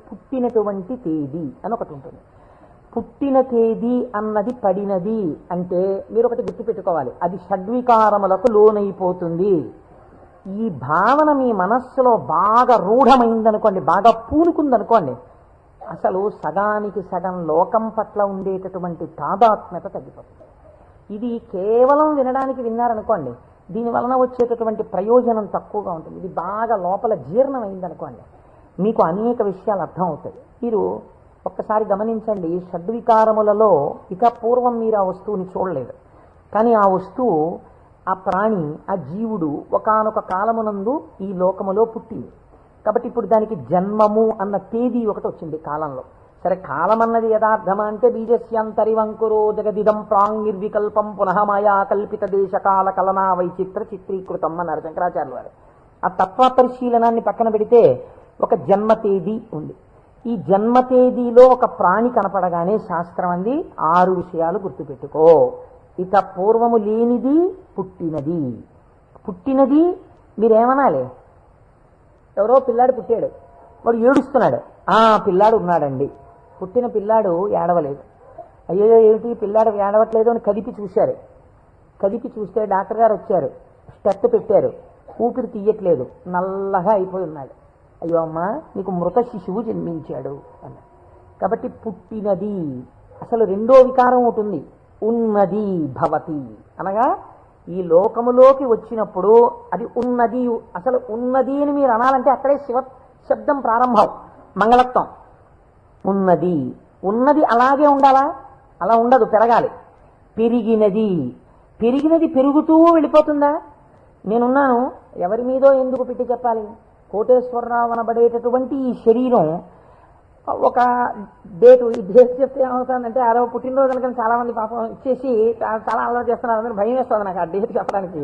పుట్టినటువంటి తేదీ అని ఒకటి ఉంటుంది. పుట్టిన తేదీ అన్నది పడినది అంటే మీరు ఒకటి గుర్తుపెట్టుకోవాలి, అది షడ్వికారములకు లోనైపోతుంది. ఈ భావన మీ మనస్సులో బాగా రూఢమైందనుకోండి, బాగా పూనుకుందనుకోండి, అసలు సగానికి సగం లోకం పట్ల ఉండేటటువంటి తాదాత్మ్యత తగ్గిపోతుంది. ఇది కేవలం వినడానికి విన్నారనుకోండి, దీని వలన వచ్చేటటువంటి ప్రయోజనం తక్కువగా ఉంటుంది. ఇది బాగా లోపల జీర్ణమైందనుకోండి, మీకు అనేక విషయాలు అర్థం అవుతాయి. మీరు ఒక్కసారి గమనించండి, షడ్వికారములలో ఇక పూర్వం మీరు ఆ వస్తువుని చూడలేదు, కానీ ఆ వస్తువు, ఆ ప్రాణి, ఆ జీవుడు ఒకానొక కాలమునందు ఈ లోకములో పుట్టింది. కాబట్టి ఇప్పుడు దానికి జన్మము అన్న తేదీ ఒకటి వచ్చింది కాలంలో. సరే, కాలం అన్నది యథార్థమా అంటే బీజస్యాంతరివంకురో జగదిదం ప్రాంగిర్వికల్పం పునః మాయా కల్పిత దేశకాల కలనా వైచిత్ర చిత్రీకృతం అన్నారు శంకరాచార్యులు వారు. ఆ తత్వ పరిశీలనాన్ని పక్కన పెడితే ఒక జన్మ తేదీ ఉంది. ఈ జన్మ తేదీలో ఒక ప్రాణి కనపడగానే శాస్త్రం అంది 6 విషయాలు గుర్తుపెట్టుకో. ఇక పూర్వము లేనిది పుట్టినది. పుట్టినది మీరేమనాలి? ఎవరో పిల్లాడు పుట్టాడు, వాడు ఏడుస్తున్నాడు, పిల్లాడు ఉన్నాడండి. పుట్టిన పిల్లాడు ఏడవలేదు. అయ్యో ఏమిటి పిల్లాడు ఏడవట్లేదు అని కదిపి చూశారు. కదిపి చూస్తే డాక్టర్ గారు వచ్చారు, స్టెప్ పెట్టారు, ఊపిరి తీయట్లేదు, నల్లగా అయిపోయి ఉన్నాడు. అయ్యో అమ్మా, నీకు మృత శిశువు జన్మించాడు అన్నారు. కాబట్టి పుట్టినది. అసలు రెండో వికారం ఉంటుంది, ఉన్నది భవతి అనగా ఈ లోకములోకి వచ్చినప్పుడు అది ఉన్నది. అసలు ఉన్నది అని మీరు అనాలంటే అక్కడే శివ శబ్దం ప్రారంభం, మంగళత్వం. ఉన్నది. ఉన్నది అలాగే ఉండాలా? అలా ఉండదు, పెరగాలి. పెరిగినది. పెరిగినది పెరుగుతూ వెళ్ళిపోతుందా? నేనున్నాను, ఎవరి మీదో ఎందుకు పెట్టి చెప్పాలి? కోటేశ్వరరావు అనబడేటటువంటి ఈ శరీరం ఒక డేటు, ఈ డేట్ చెప్తే ఏమవుతుందంటే ఆ రోజు పుట్టినరోజు కనుక చాలా మంది పాపం ఇచ్చేసి చాలా అలా చేస్తున్నారు. అందరూ భయం వేస్తుంది నాకు ఆ డేట్ చెప్పడానికి.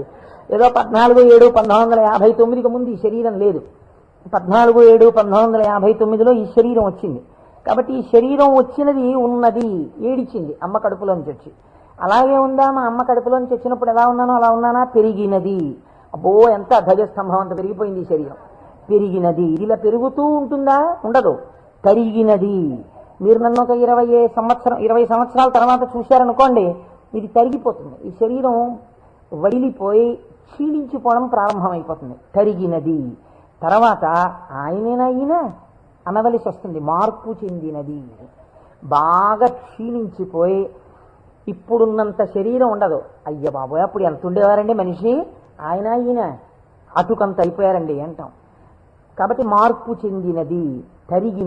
ఏదో 14/7/1959కి ముందు ఈ శరీరం లేదు. 14/7/1959లో ఈ శరీరం వచ్చింది. కాబట్టి ఈ శరీరం వచ్చినది ఉన్నది, ఏడిచింది అమ్మ కడుపులోంచి వచ్చి. అలాగే ఉందా? మా అమ్మ కడుపులోంచి వచ్చినప్పుడు ఎలా ఉన్నానో అలా ఉన్నానా? పెరిగినది. అబ్బో, ఎంత ధ్వజస్తంభం అంత పెరిగిపోయింది ఈ శరీరం. పెరిగినది. ఇది ఇలా పెరుగుతూ ఉంటుందా? ఉండదు, తరిగినది. మీరు నన్ను ఒక 20 సంవత్సరాల తర్వాత చూశారనుకోండి, ఇది తరిగిపోతుంది. ఈ శరీరం వడిలిపోయి క్షీణించిపోవడం ప్రారంభమైపోతుంది. తరిగినది. తర్వాత ఆయనేనా అనవలసి వస్తుంది, మార్పు చెందినది. బాగా క్షీణించిపోయి ఇప్పుడున్నంత శరీరం ఉండదు. అయ్య బాబోయ్, అప్పుడు ఎంత ఉండేవారండి మనిషి, ఈయన అటుకంత అయిపోయారండి అంటాం. కాబట్టి మార్పు చెందినది, తరిగి